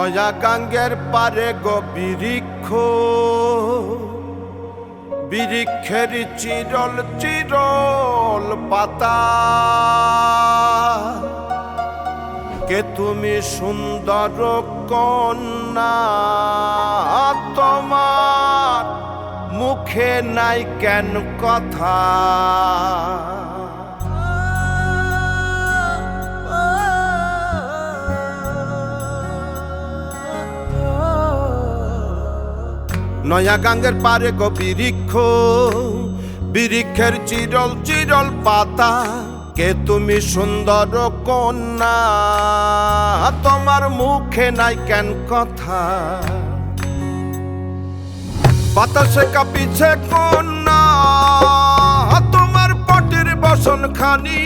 নয়া গাঙ্গের পারে গো বৃক্ষ, বৃক্ষের চিরল চিরল পাতা। কে তুমি সুন্দর কন্যা, তোমার মুখে নাই কেন কথা? নয়া গাঙ্গের পারে গো বৃক্ষ, বৃক্ষের চিরল চিরল পাতা। কে তুমি সুন্দর কন্যা, তোমার মুখে নাই কেন কথা? বাতাসে কাঁপিছে কন্যা, তোমার পটের বসন খানি।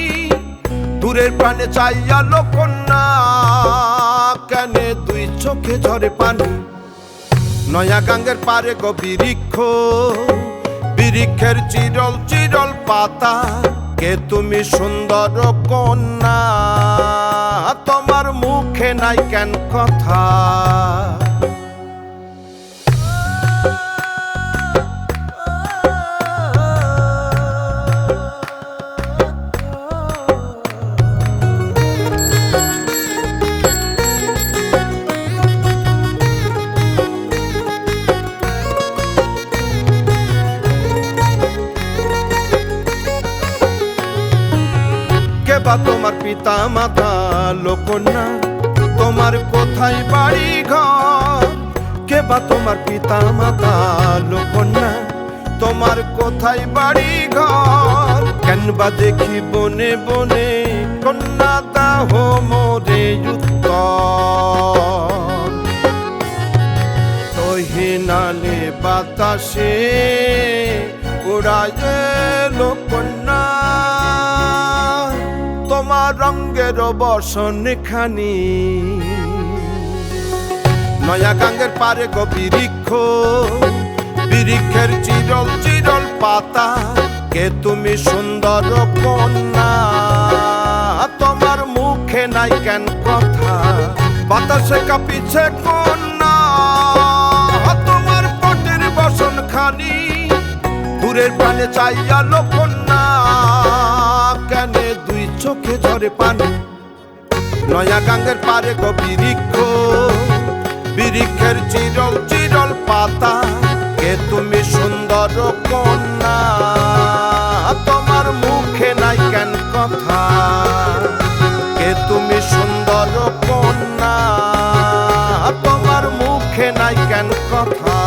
দূরের প্রাণে চাইয়ালো কন্যা, কেনে দুই চোখে ঝরে পানি। নয়া গাঙ্গের পারে গো বৃক্ষ, বৃক্ষের চিরল চিরল পাতা। কে তুমি সুন্দর কন্যা, তোমার মুখে নাই কেন কথা? বা তোমার পিতা মাতা লোকন্যা, তোমার কোথায় বাড়ি ঘর? কে বা তোমার পিতা মাতা লোকন্যা, তোমার কোথায় বাড়ি ঘর? কেন বা দেখি বনে বনে কন্যা দাহ মোরে উত্তর। তহিনালে বাতাসে উড়ায় লোকন্যা, তোমার রঙের বসন খানি। নয়া গাঙ্গের পারে গো বৃক্ষ, বৃক্ষের চিরল চিরল পাতা। কে তুমি সুন্দর কন্যা, তোমার মুখে নাই কেন কথা? বাতাসে কাঁপিছে কন্যা, তোমার পটের বসন খানি। দূরের প্রাণে চাইয়ালো কন্যা, কেনে দুই চোখে ঝরে পানি। নয়া গাঙ্গের পারে গো বৃক্ষ, বৃক্ষের চিরল চিরল পাতা। কে তুমি সুন্দর কন্যা, তোমার মুখে নাই কেন কথা? কে তুমি সুন্দর কন্যা, তোমার মুখে নাই কেন কথা?